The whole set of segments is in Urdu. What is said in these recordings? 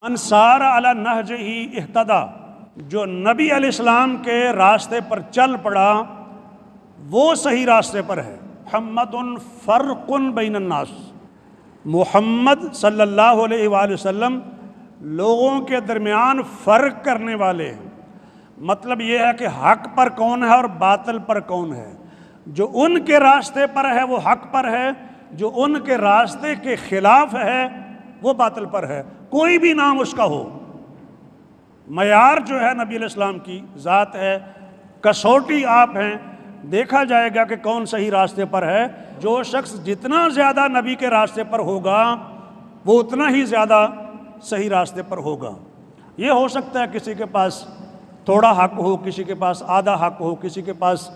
من سار علی نہجہ اہتدی، جو نبی علیہ السلام کے راستے پر چل پڑا وہ صحیح راستے پر ہے۔ محمد فرق بین الناس، محمد صلی اللہ علیہ وآلہ وسلم لوگوں کے درمیان فرق کرنے والے ہیں۔ مطلب یہ ہے کہ حق پر کون ہے اور باطل پر کون ہے۔ جو ان کے راستے پر ہے وہ حق پر ہے، جو ان کے راستے کے خلاف ہے وہ باطل پر ہے، کوئی بھی نام اس کا ہو۔ معیار جو ہے نبی علیہ السلام کی ذات ہے، کسوٹی آپ ہیں، دیکھا جائے گا کہ کون صحیح راستے پر ہے۔ جو شخص جتنا زیادہ نبی کے راستے پر ہوگا وہ اتنا ہی زیادہ صحیح راستے پر ہوگا۔ یہ ہو سکتا ہے کسی کے پاس تھوڑا حق ہو، کسی کے پاس آدھا حق ہو، کسی کے پاس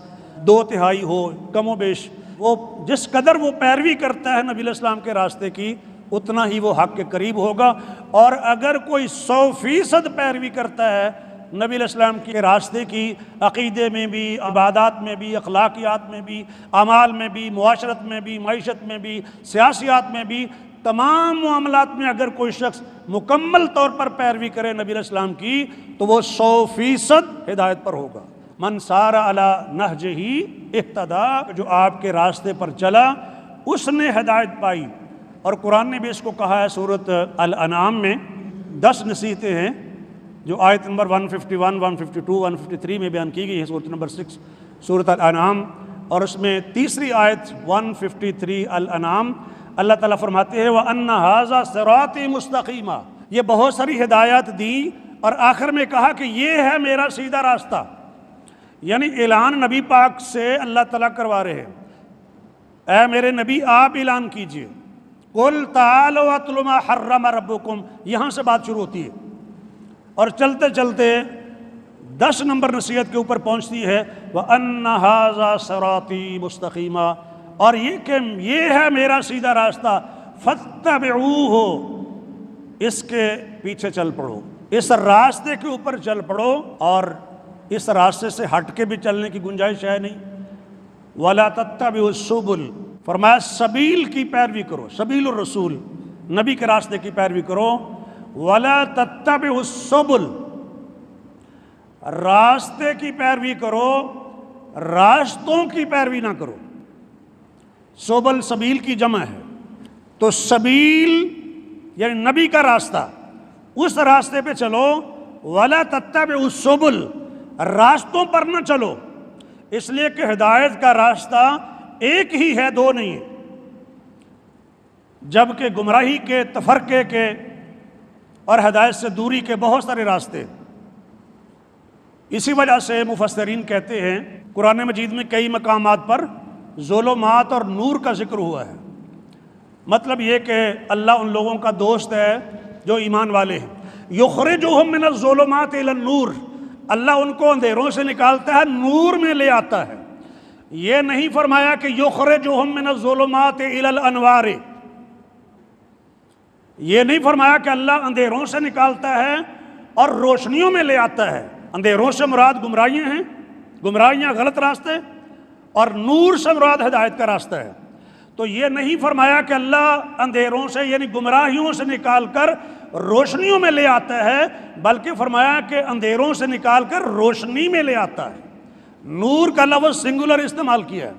2/3 ہو، کم و بیش وہ جس قدر وہ پیروی کرتا ہے نبی علیہ السلام کے راستے کی اتنا ہی وہ حق کے قریب ہوگا۔ اور اگر کوئی 100% پیروی کرتا ہے نبی علیہ السلام کے راستے کی، عقیدے میں بھی، عبادات میں بھی، اخلاقیات میں بھی، اعمال میں بھی، معاشرت میں بھی، معیشت میں بھی، سیاسیات میں بھی، تمام معاملات میں اگر کوئی شخص مکمل طور پر پیروی کرے نبی علیہ السلام کی تو وہ 100% ہدایت پر ہوگا۔ من سار علی نہجہ اہتدی، جو آپ کے راستے پر چلا اس نے ہدایت پائی۔ اور قرآن نے بھی اس کو کہا ہے، سورۃ الانعام میں 10 نصیحتیں ہیں جو آیت نمبر 151، 152، 153 میں بیان کی گئی ہے، سورۃ نمبر 6 سورۃ الانعام، اور اس میں تیسری آیت 153 الانعام اللہ تعالیٰ فرماتے ہیں وَأَنَّ هَذَا صِرَاطِي مُسْتَقِيمًا، یہ بہت ساری ہدایات دیں اور آخر میں کہا کہ یہ ہے میرا سیدھا راستہ۔ یعنی اعلان نبی پاک سے اللہ تعالیٰ کروا رہے ہیں، اے میرے نبی آپ اعلان کیجئے، قُلْ تَعَالَوْا أَتْلُ مَا حَرَّمَ رَبُّكُمْ، یہاں سے بات شروع ہوتی ہے اور چلتے چلتے 10 نمبر نصیحت کے اوپر پہنچتی ہے وَأَنَّ هَذَا صِرَاطِي مُسْتَقِيمًا، اور یہ کہ یہ ہے میرا سیدھا راستہ، فَاتَّبِعُوهُ، اس کے پیچھے چل پڑو، اس راستے کے اوپر چل پڑو، اور اس راستے سے ہٹ کے بھی چلنے کی گنجائش ہے نہیں۔ وَلَا تَتَّبِعُوا السُّبُلَ، فرمایا سبیل کی پیروی کرو، سبیل الرسول نبی کے راستے کی پیروی کرو۔ وَلَا تَتَّبِعُوا السُّبُلَ، راستے کی پیروی کرو، راستوں کی پیروی نہ کرو۔ سبل سبیل کی جمع ہے، تو سبیل یعنی نبی کا راستہ، اس راستے پہ چلو۔ وَلَا تَتَّبِعُوا السُّبُلَ، راستوں پر نہ چلو، اس لیے کہ ہدایت کا راستہ ایک ہی ہے، دو نہیں ہے، جبکہ گمراہی کے، تفرقے کے اور ہدایت سے دوری کے بہت سارے راستے۔ اسی وجہ سے مفسرین کہتے ہیں قرآن مجید میں کئی مقامات پر ظلمات اور نور کا ذکر ہوا ہے۔ مطلب یہ کہ اللہ ان لوگوں کا دوست ہے جو ایمان والے ہیں۔ یخرجہم من الظلمات الی النور، اللہ ان کو اندھیروں سے نکالتا ہے، نور میں لے آتا ہے۔ یہ نہیں فرمایا کہ یخرجہم من الظلمات الی الانوار، یہ نہیں فرمایا کہ اللہ اندھیروں سے نکالتا ہے اور روشنیوں میں لے آتا ہے۔ اندھیروں سے مراد گمراہیاں ہیں، گمراہیاں غلط راستے، اور نور سے مراد ہدایت کا راستہ ہے۔ تو یہ نہیں فرمایا کہ اللہ اندھیروں سے یعنی گمراہیوں سے نکال کر روشنیوں میں لے آتا ہے، بلکہ فرمایا کہ اندھیروں سے نکال کر روشنی میں لے آتا ہے۔ نور کا لفظ سنگولر استعمال کیا ہے،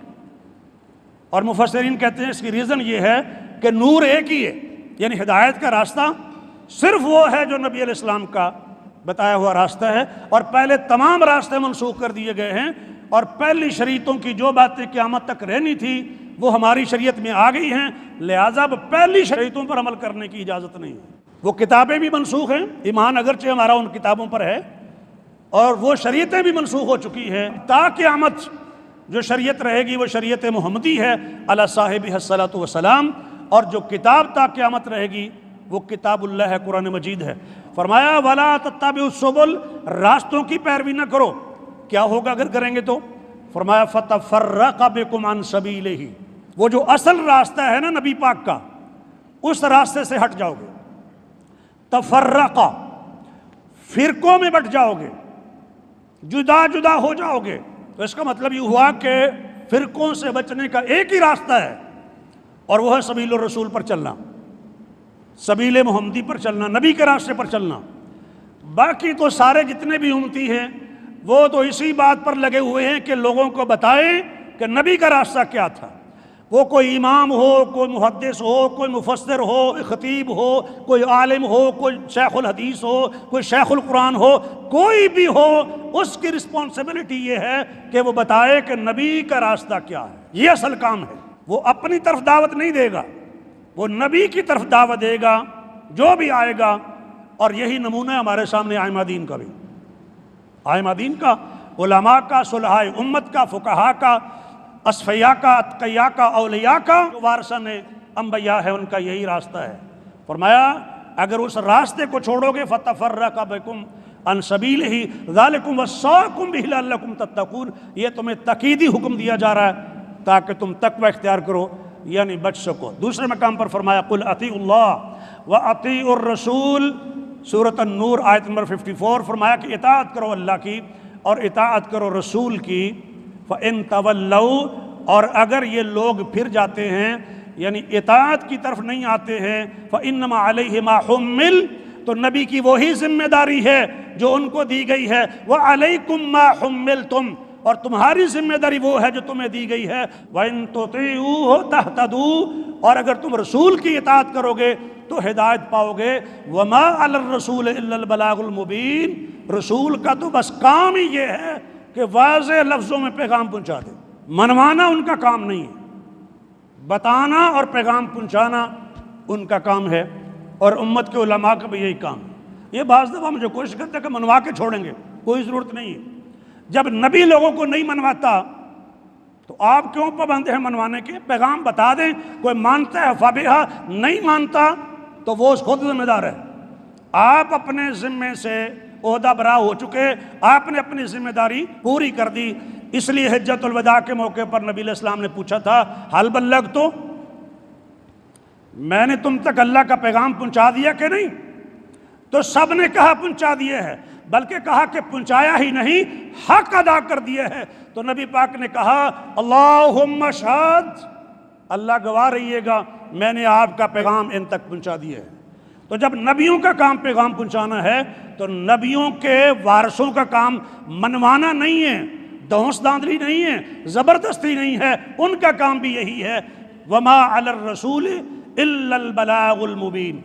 اور مفسرین کہتے ہیں اس کی ریزن یہ ہے کہ نور ایک ہی ہے، یعنی ہدایت کا راستہ صرف وہ ہے جو نبی علیہ السلام کا بتایا ہوا راستہ ہے، اور پہلے تمام راستے منسوخ کر دیے گئے ہیں، اور پہلی شریعتوں کی جو باتیں قیامت تک رہنی تھی وہ ہماری شریعت میں آ گئی ہیں، لہٰذا پہلی شریعتوں پر عمل کرنے کی اجازت نہیں ہے۔ وہ کتابیں بھی منسوخ ہیں، ایمان اگرچہ ہمارا ان کتابوں پر ہے، اور وہ شریعتیں بھی منسوخ ہو چکی ہیں، تا قیامت جو شریعت رہے گی وہ شریعت محمدی ہے علی صاحبہ الصلاۃ والسلام، اور جو کتاب تا قیامت رہے گی وہ کتاب اللہ ہے، قرآن مجید ہے۔ فرمایا وَلَا تَتَّبِعُوا السُّبُلَ، راستوں کی پیروی نہ کرو، کیا ہوگا اگر کریں گے تو؟ فرمایا فَتَفَرَّقَ بِكُمْ عَنْ سَبِيلِهِ، وہ جو اصل راستہ ہے نا نبی پاک کا، اس راستے سے ہٹ جاؤ گے۔ تفرقہ، فرقوں میں بٹ جاؤ گے، جدا جدا ہو جاؤ گے۔ تو اس کا مطلب یہ ہوا کہ فرقوں سے بچنے کا ایک ہی راستہ ہے، اور وہ ہے سبیل الرسول پر چلنا۔ سبیل محمدی پر چلنا، نبی کے راستے پر چلنا۔ باقی تو سارے جتنے بھی امتی ہیں وہ تو اسی بات پر لگے ہوئے ہیں کہ لوگوں کو بتائیں کہ نبی کا راستہ کیا تھا۔ وہ کوئی امام ہو، کوئی محدث ہو، کوئی مفسر ہو، خطیب ہو، کوئی عالم ہو، کوئی شیخ الحدیث ہو، کوئی شیخ القرآن ہو، کوئی بھی ہو، اس کی رسپانسبلٹی یہ ہے کہ وہ بتائے کہ نبی کا راستہ کیا ہے۔ یہ اصل کام ہے۔ وہ اپنی طرف دعوت نہیں دے گا، وہ نبی کی طرف دعوت دے گا جو بھی آئے گا۔ اور یہی نمونہ ہے ہمارے سامنے ائمہ دین کا بھی، ائمہ دین کا، علماء کا، صلحاء امت کا، فقہاء کا، اصفیاء کا، اتقیاء کا، اولیاء کا، جو وارثان انبیاء ہے ان کا یہی راستہ ہے۔ فرمایا اگر اس راستے کو چھوڑو گے فتفرق بکم عن سبیلہ ذالکم وصاکم بہ لعلکم تتقون، یہ تمہیں تاکیدی حکم دیا جا رہا ہے تاکہ تم تقوی اختیار کرو، یعنی بچ سکو۔ دوسرے مقام پر فرمایا قل اطیعوا اللہ واطیعوا الرسول، سورۃ النور آیت نمبر 54، فرمایا کہ اطاعت کرو اللہ کی اور اطاعت کرو رسول کی۔ فَإِن تَوَلَّوْا، اور اگر یہ لوگ پھر جاتے ہیں یعنی اطاعت کی طرف نہیں آتے ہیں، فَإِنَّمَا عَلَيْهِ مَا حُمِّلَ، تو نبی کی وہی ذمہ داری ہے جو ان کو دی گئی ہے، وَعَلَيْكُمْ مَا حُمِّلْتُمْ، اور تمہاری ذمہ داری وہ ہے جو تمہیں دی گئی ہے، وَإِن تُطِيعُوهُ تَهْتَدُوا، اور اگر تم رسول کی اطاعت کرو گے تو ہدایت پاؤ گے۔ وَمَا عَلَى الرَّسُولِ إِلَّا الْبَلَاغُ الْمُبِينُ، رسول کا تو بس کام ہی یہ ہے کہ واضح لفظوں میں پیغام پہنچا دے، منوانا ان کا کام نہیں ہے، بتانا اور پیغام پہنچانا ان کا کام ہے، اور امت کے علماء کا بھی یہی کام ہے۔ یہ بعض دفعہ مجھے کوشش کرتے ہیں کہ منوا کے چھوڑیں گے، کوئی ضرورت نہیں ہے۔ جب نبی لوگوں کو نہیں منواتا تو آپ کیوں پابند ہیں منوانے کے؟ پیغام بتا دیں، کوئی مانتا ہے فبہا، نہیں مانتا تو وہ خود ذمہ دار ہے۔ آپ اپنے ذمے سے عہدہ برا ہو چکے، آپ نے اپنی ذمہ داری پوری کر دی۔ اس لیے حجۃ الوداع کے موقع پر نبی علیہ السلام نے پوچھا تھا حل بلغت، تو میں نے تم تک اللہ کا پیغام پہنچا دیا کہ نہیں؟ تو سب نے کہا پہنچا دیا ہے، بلکہ کہا کہ پہنچایا ہی نہیں، حق ادا کر دیا ہے۔ تو نبی پاک نے کہا اللہم اشہد، اللہ گواہ رہیے گا میں نے آپ کا پیغام ان تک پہنچا دیا ہے۔ تو جب نبیوں کا کام پیغام پہنچانا ہے تو نبیوں کے وارثوں کا کام منوانا نہیں ہے، دھونس دھاندلی نہیں ہے، زبردستی نہیں ہے، ان کا کام بھی یہی ہے۔ وما علی الرسول الا البلاغ المبین۔